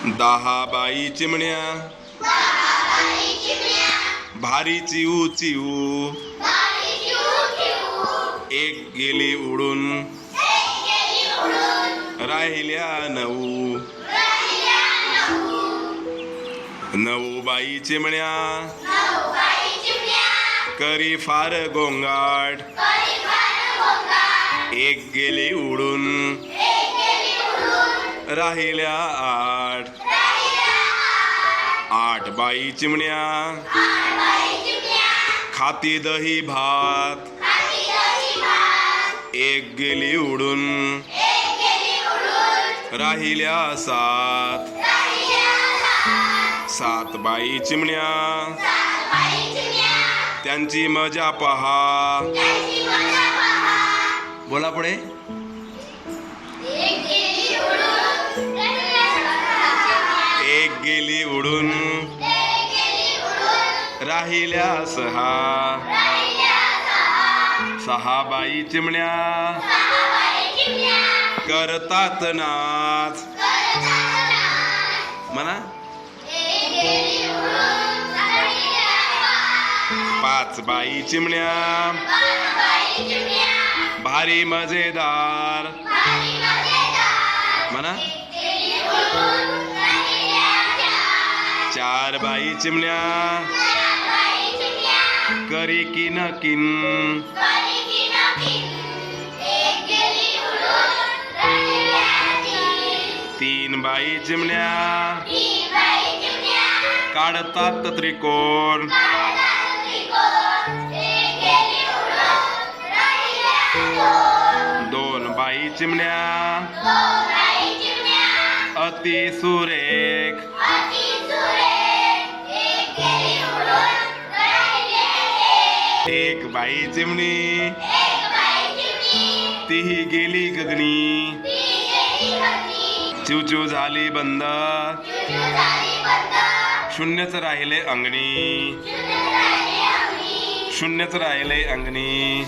दहा बाई चिमण्या भारी चिऊ चिऊ एक गेली उडून राहिल्या नऊ नऊ बाई चिमण्या करी फार गोंगाट एक गेली उडून राहिल्या आठ आठ बाई चिमण्या खाती दही भात एक गेली उडून राहिल्या सात सात बाई चिमण्या त्यांची मजा पहा बोला पुढे एक गेली उडून राहिल्या सहा सहा बाई चिमण्या करतात नाच म्हणा पाच बाई चिमण्या भारी मजेदार म्हणा चार बाई चिमण्या करी किन किन तीन बाई चिमण्या काढतात त्रिकोण दोन बाई चिमण्या अति सुरेख एक बाई चिमणी तीही गेली गगनी चिवचिव झाली बंद शून्यच राहिले अंगणी शून्यच राहिले अंगणी